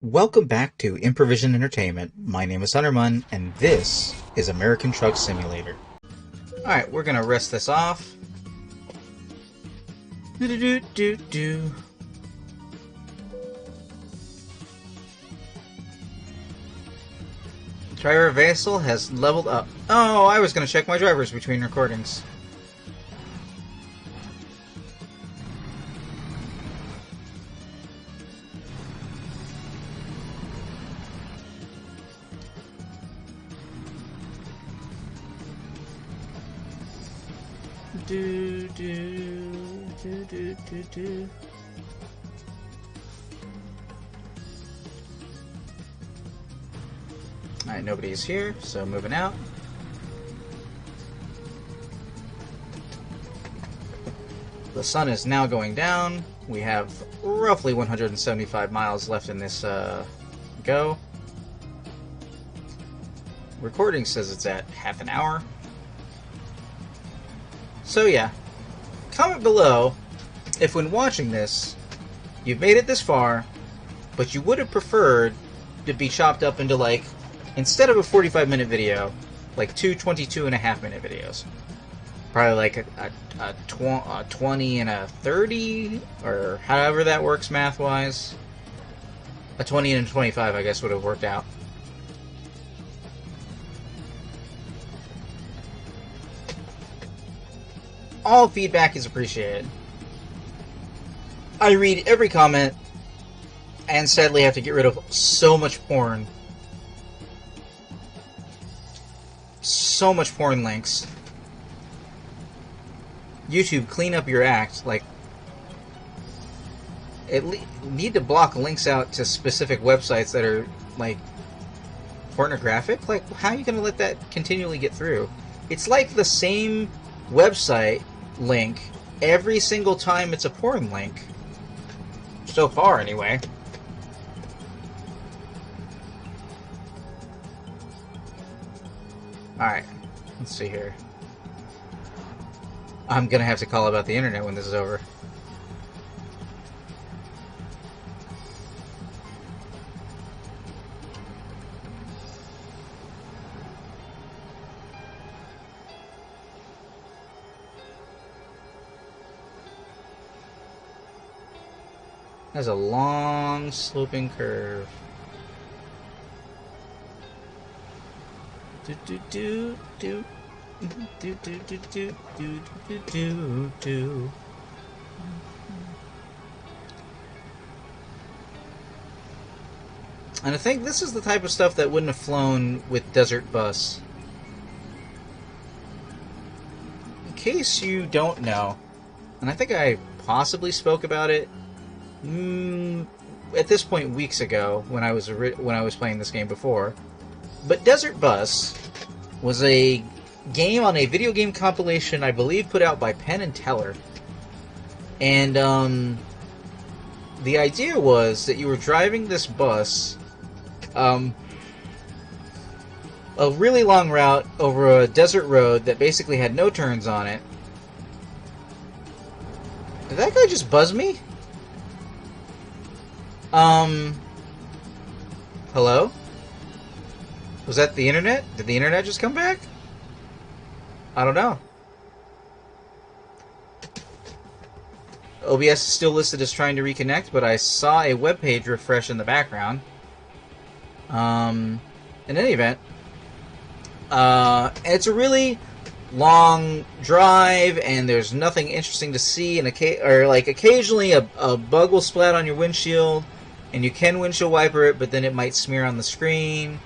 Welcome back to Improvision Entertainment. My name is Hunterman, and this is American Truck Simulator. Alright, we're gonna rest this off. Do-do-do-do-do. Driver Vassal has leveled up. Oh, I was gonna check my drivers between recordings. Do do do do do do. Alright, nobody's here, so moving out. The sun is now going down. We have roughly 175 miles left in this go. Recording says it's at half an hour. So yeah, comment below if when watching this, you've made it this far, but you would have preferred to be chopped up into, like, instead of a 45-minute video, like two 22.5-minute videos. Probably like a 20 and a 30, or however that works math-wise. A 20 and a 25, I guess, would have worked out. All feedback is appreciated. I read every comment, and sadly have to get rid of so much porn. So much porn links. YouTube, clean up your act. Like, need to block links out to specific websites that are, like, pornographic? Like, how are you going to let that continually get through? It's like the same website link every single time it's a porn link. So far, anyway. Alright, let's see here. I'm gonna have to call about the internet when this is over. That's a long sloping curve. Do do do do do do do do do do do do. And I think this is the type of stuff that wouldn't have flown with Desert Bus. In case you don't know, and I think I possibly spoke about it at this point weeks ago when I was playing this game before, but Desert Bus was a game on a video game compilation, I believe, put out by Penn and Teller. And the idea was that you were driving this bus a really long route over a desert road that basically had no turns on it. Did that guy just buzz me? Hello? Was that the internet? Did the internet just come back? I don't know. OBS is still listed as trying to reconnect, but I saw a web page refresh in the background. In any event, it's a really long drive, and there's nothing interesting to see, and occasionally a bug will splat on your windshield, and you can windshield wiper it, but then it might smear on the screen,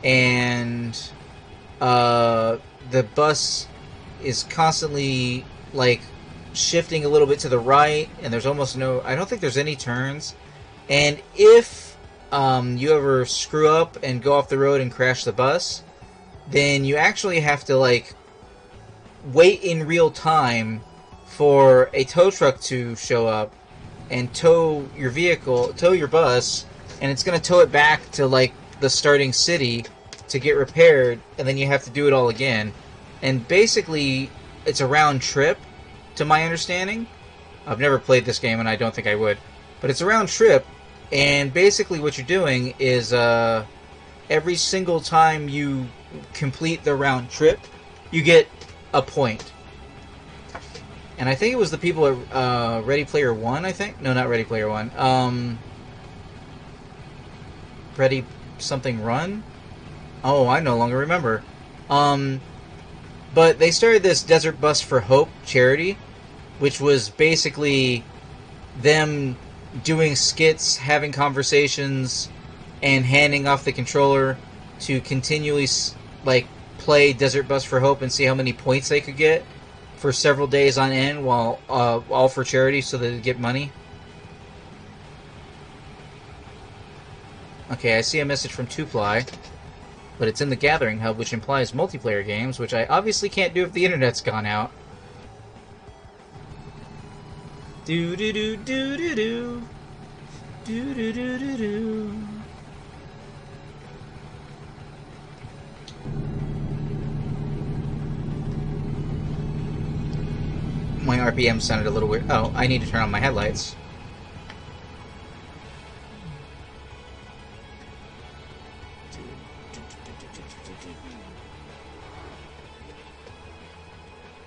and the bus is constantly, like, shifting a little bit to the right, and there's almost no... I don't think there's any turns. And if you ever screw up and go off the road and crash the bus, then you actually have to, like, wait in real time for a tow truck to show up and tow your bus, and it's going to tow it back to, like, the starting city to get repaired, and then you have to do it all again. And basically, it's a round trip, to my understanding. I've never played this game, and I don't think I would. But it's a round trip, And basically what you're doing is every single time you complete the round trip, you get a point. And I think it was the people at Ready Player One, I think? No, not Ready Player One. Ready something Run? Oh, I no longer remember. But they started this Desert Bus for Hope charity, which was basically them doing skits, having conversations, and handing off the controller to continually play Desert Bus for Hope and see how many points they could get for several days on end, while all for charity, so they get money. Okay, I see a message from Two-Ply, but it's in the Gathering Hub, which implies multiplayer games, which I obviously can't do if the internet's gone out. Do do do do do do do do do do do. My RPM sounded a little weird. Oh, I need to turn on my headlights.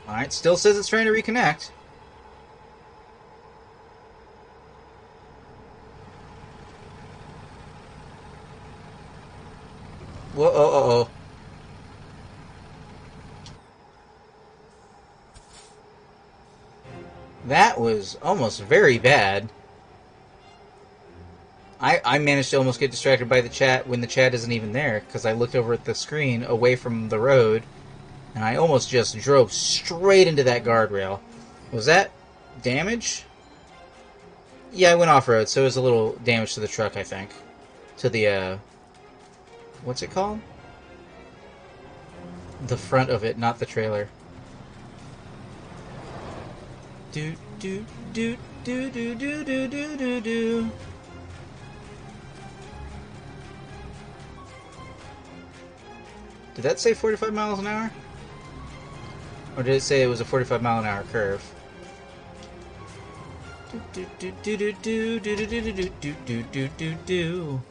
Alright, still says it's trying to reconnect. Whoa, oh. That was almost very bad. I managed to almost get distracted by the chat when the chat isn't even there, because I looked over at the screen away from the road, and I almost just drove straight into that guardrail. Was that damage? Yeah, I went off-road, so it was a little damage to the truck, I think. To the, what's it called? The front of it, not the trailer. Do do do do do do do do do do. Did that say 45 miles an hour? Or did it say it was a 45 mile an hour curve? Do do do do do do do do do do do do do do.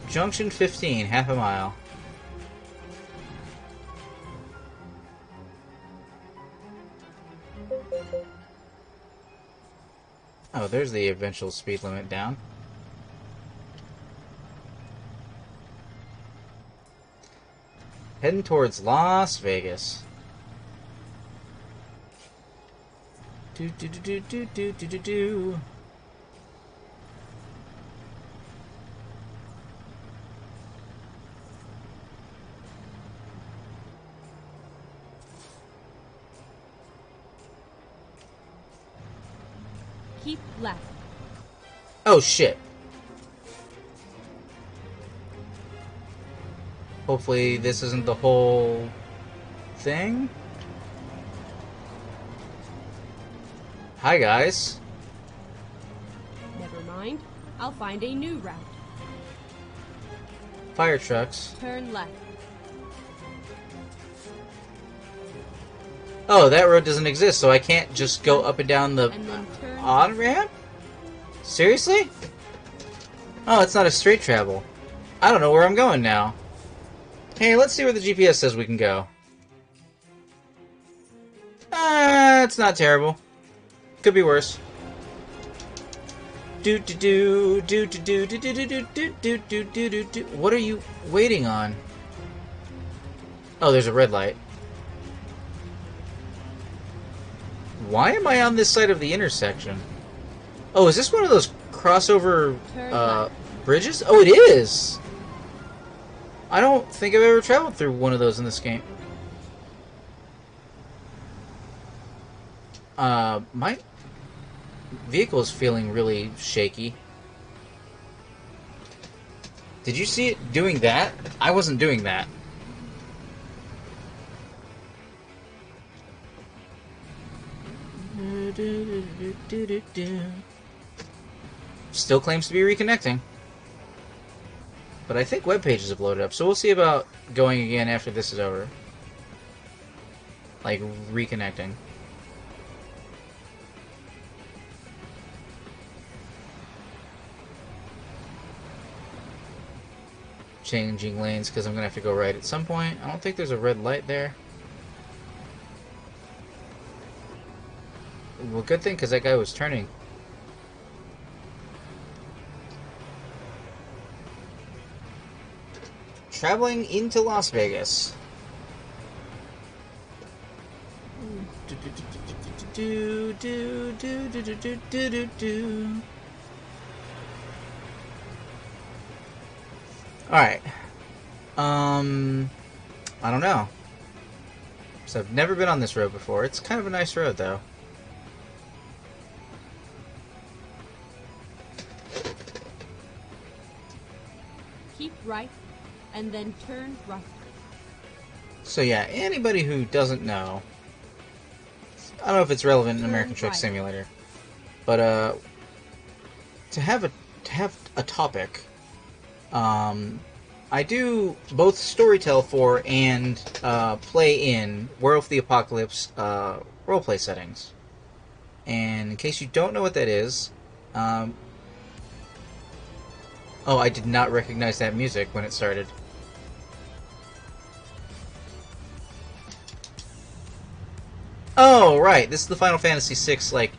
Junction 15, half a mile. Oh, there's the eventual speed limit down. Heading towards Las Vegas. Do do do do do do do do. Keep left. Oh shit. Hopefully this isn't the whole thing. Hi guys. Never mind. I'll find a new route. Fire trucks. Turn left. Oh, that road doesn't exist, so I can't just go up and down the And then turn on-ramp? Seriously? Oh, it's not a straight travel. I don't know where I'm going now. Hey, let's see where the GPS says we can go. It's not terrible. Could be worse. Do do do do do do do do do do do do do do do. What are you waiting on? Oh, there's a red light. Why am I on this side of the intersection? Oh, is this one of those crossover bridges? Oh, it is! I don't think I've ever traveled through one of those in this game. My vehicle is feeling really shaky. Did you see it doing that? I wasn't doing that. Still claims to be reconnecting. But I think web pages have loaded up, so we'll see about going again after this is over. like reconnecting. Changing lanes because I'm gonna have to go right at some point. I don't think there's a red light there. Well, good thing because that guy was turning. Traveling into Las Vegas. Alright. I don't know. So I've never been on this road before. It's kind of a nice road, though. Keep right, and then turn right. So yeah, anybody who doesn't know, I don't know if it's relevant in American Truck Simulator, but to have a topic, I do both storytell for and play in World of the Apocalypse roleplay settings. And in case you don't know what that is, oh, I did not recognize that music when it started. Oh, right. This is the Final Fantasy VI, like...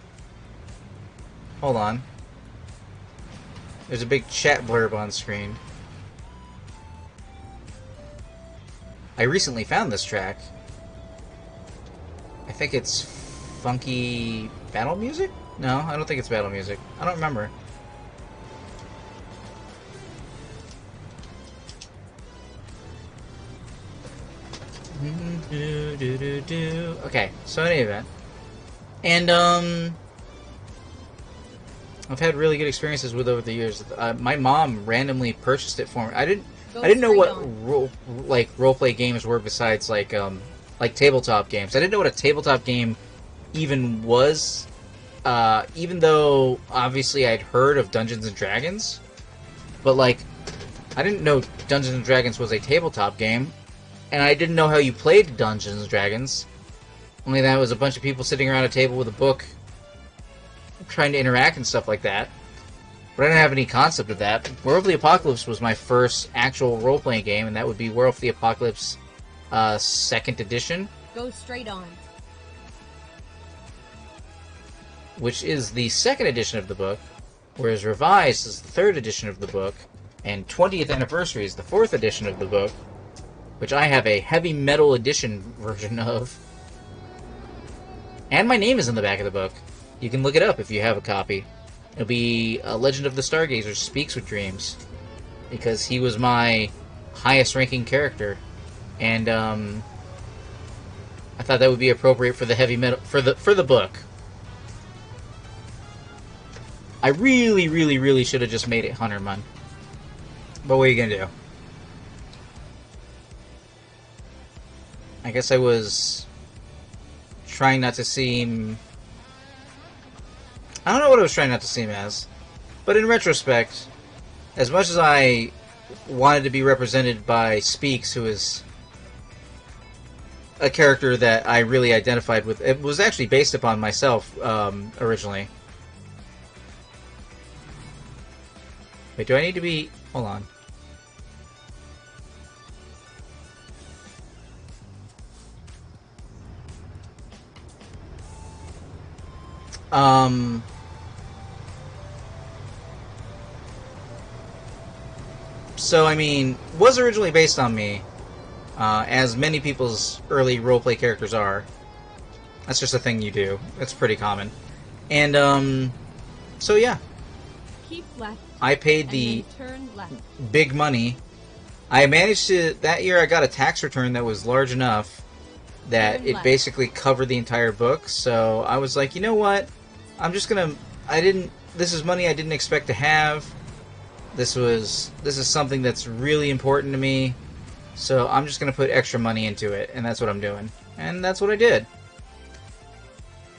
Hold on. There's a big chat blurb on screen. I recently found this track. I think it's funky battle music? No, I don't think it's battle music. I don't remember. Okay, so in any event. And, I've had really good experiences with it over the years. My mom randomly purchased it for me. I didn't know what roleplay games were besides like tabletop games. I didn't know what a tabletop game even was. Even though obviously I'd heard of Dungeons and Dragons, but like I didn't know Dungeons and Dragons was a tabletop game, and I didn't know how you played Dungeons and Dragons. Only that it was a bunch of people sitting around a table with a book, trying to interact and stuff like that. But I didn't have any concept of that. World of the Apocalypse was my first actual role-playing game, and that would be World of the Apocalypse 2nd edition. Go straight on. Which is the 2nd edition of the book, whereas Revised is the 3rd edition of the book, and 20th Anniversary is the 4th edition of the book, which I have a heavy metal edition version of. And my name is in the back of the book. You can look it up if you have a copy. It'll be Legend of the Stargazer Speaks with Dreams, because he was my highest ranking character, and I thought that would be appropriate for the heavy metal for the book. I really, really, really should have just made it Hunterman, but what are you gonna do? I guess I was trying not to seem... I don't know what I was trying not to seem as, but in retrospect, as much as I wanted to be represented by Speaks, who is a character that I really identified with, it was actually based upon myself originally. Wait, do I need to be... Hold on. So, I mean, was originally based on me, as many people's early roleplay characters are. That's just a thing you do. It's pretty common. And, so yeah. Keep left. I paid the turn left. big money. I managed to... That year I got a tax return that was large enough that Turn it left. basically covered the entire book, so I was like, you know what? I'm just gonna... This is money I didn't expect to have. This is something that's really important to me, so I'm just gonna put extra money into it, and that's what I'm doing. And that's what I did.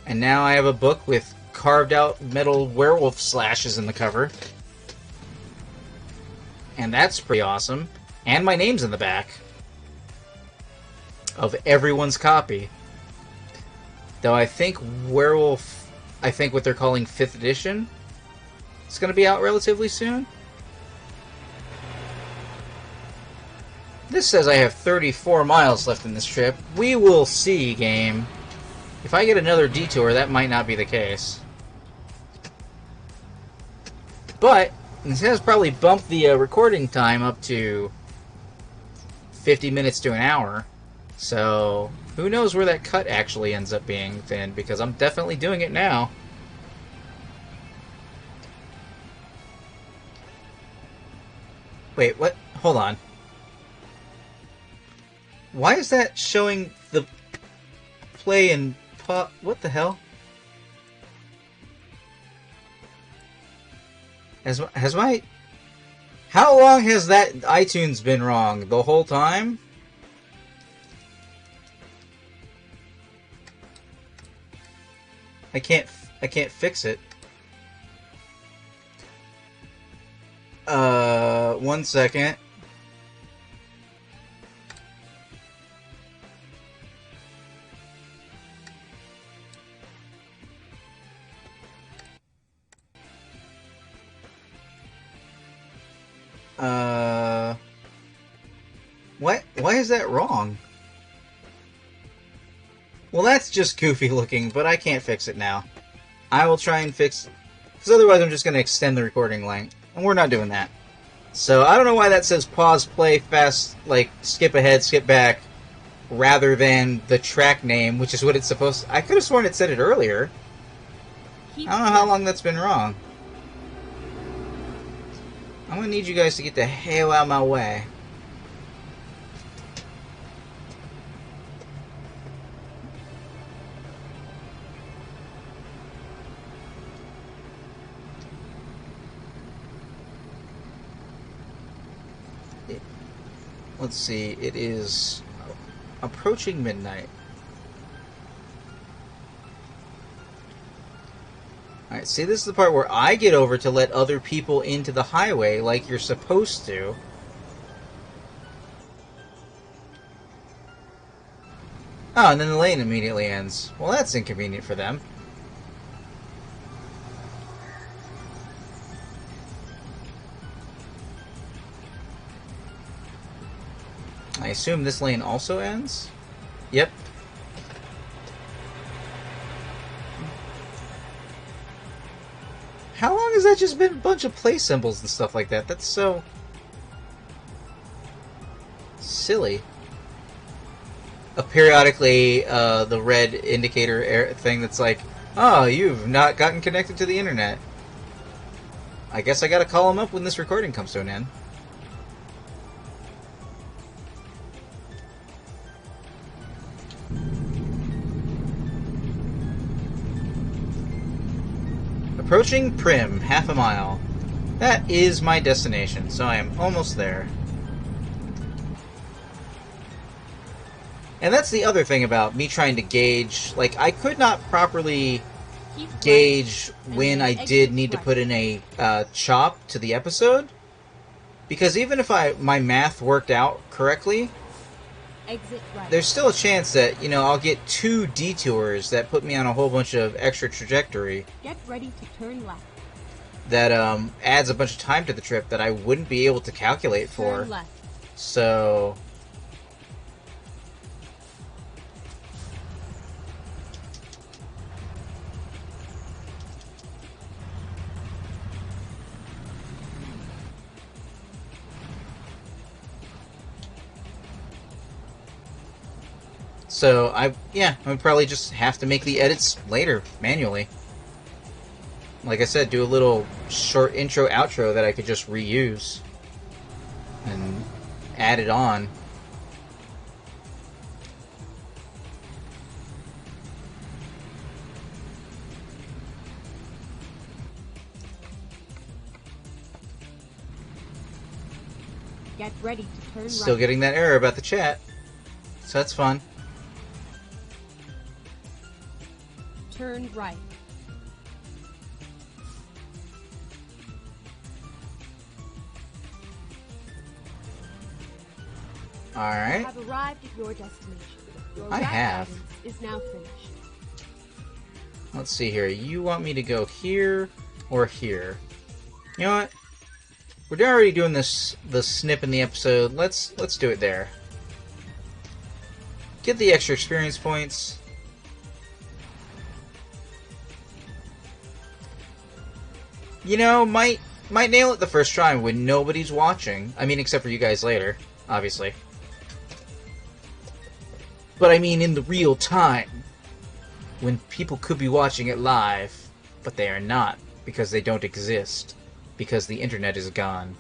And now I have a book with carved out metal werewolf slashes in the cover. And that's pretty awesome. And my name's in the back of everyone's copy. Though I think Werewolf, I think what they're calling 5th edition, is going to be out relatively soon. This says I have 34 miles left in this trip. We will see, game. If I get another detour, that might not be the case. But this has probably bumped the recording time up to 50 minutes to an hour. So who knows where that cut actually ends up being then, because I'm definitely doing it now. Wait, what? Hold on. Why is that showing the play and pop? What the hell? Has my... How long has that iTunes been wrong? The whole time? I can't fix it. 1 second. Why is that wrong? Well, that's just goofy looking, but I can't fix it now. I will try and fix... Because otherwise I'm just going to extend the recording length. And we're not doing that. So, I don't know why that says pause, play, fast, like, skip ahead, skip back, rather than the track name, which is what it's supposed to... I could have sworn it said it earlier. I don't know how long that's been wrong. I'm going to need you guys to get the hell out of my way. Let's see, it is approaching midnight. Alright, see, this is the part where I get over to let other people into the highway like you're supposed to. Oh, and then the lane immediately ends. Well, that's inconvenient for them. I assume this lane also ends? Yep. How long has that just been a bunch of play symbols and stuff like that? That's so... silly. Periodically, the red indicator thing that's like, oh, you've not gotten connected to the internet. I guess I gotta call them up when this recording comes to an end. Approaching Prim, half a mile. That is my destination, so I am almost there. And that's the other thing about me trying to gauge, like, I could not properly gauge when I did need to put in a chop to the episode, because even if my math worked out correctly, there's still a chance that, you know, I'll get 2 detours that put me on a whole bunch of extra trajectory. Get ready to turn left. That adds a bunch of time to the trip that I wouldn't be able to calculate for. Turn left. So... So, I would probably just have to make the edits later, manually. Like I said, do a little short intro, outro that I could just reuse. And add it on. Get ready to turn Still right. getting that error about the chat. So that's fun. Turn right. Alright. You have arrived at your destination. Your I route have. guidance is now finished. Let's see here. You want me to go here or here? You know what? We're already doing the snip in the episode. Let's do it there. Get the extra experience points. You know, might nail it the first try when nobody's watching. I mean, except for you guys later, obviously. But I mean in the real time. When people could be watching it live, but they are not, because they don't exist. Because the internet is gone.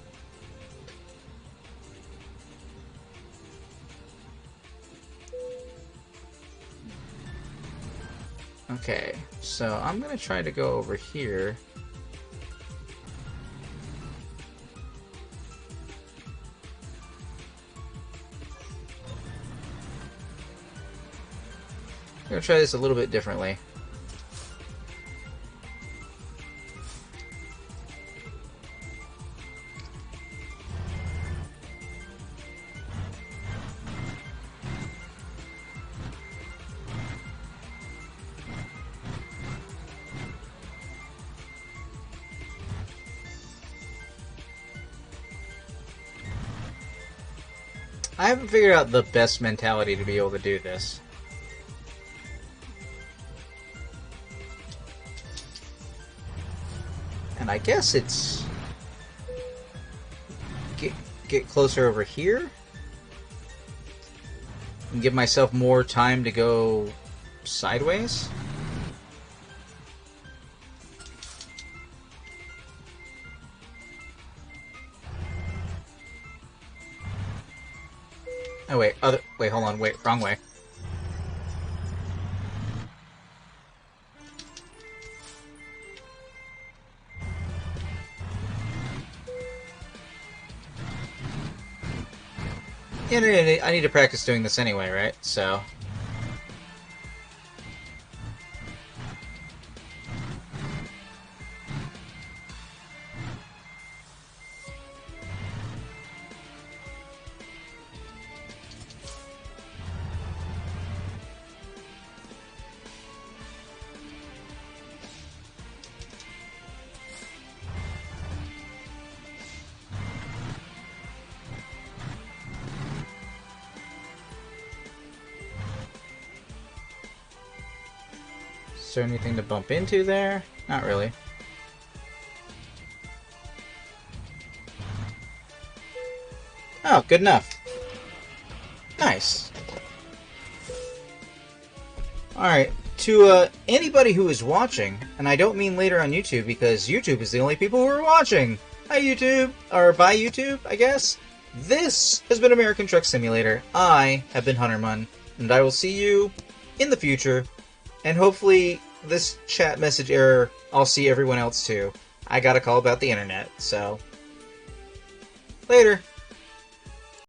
Okay, so I'm gonna try to go over here. I'm gonna try this a little bit differently. I haven't figured out the best mentality to be able to do this. And I guess it's... Get closer over here? And give myself more time to go sideways? Oh wait, wait, hold on, wait, wrong way. Yeah, I need to practice doing this anyway, right? So... Is there anything to bump into there? Not really. Oh, good enough. Nice. Alright, to anybody who is watching, and I don't mean later on YouTube because YouTube is the only people who are watching. Hi YouTube, or bye YouTube, I guess. This has been American Truck Simulator. I have been Huntermun, and I will see you in the future. And hopefully, this chat message error, I'll see everyone else too. I got a call about the internet, so... Later.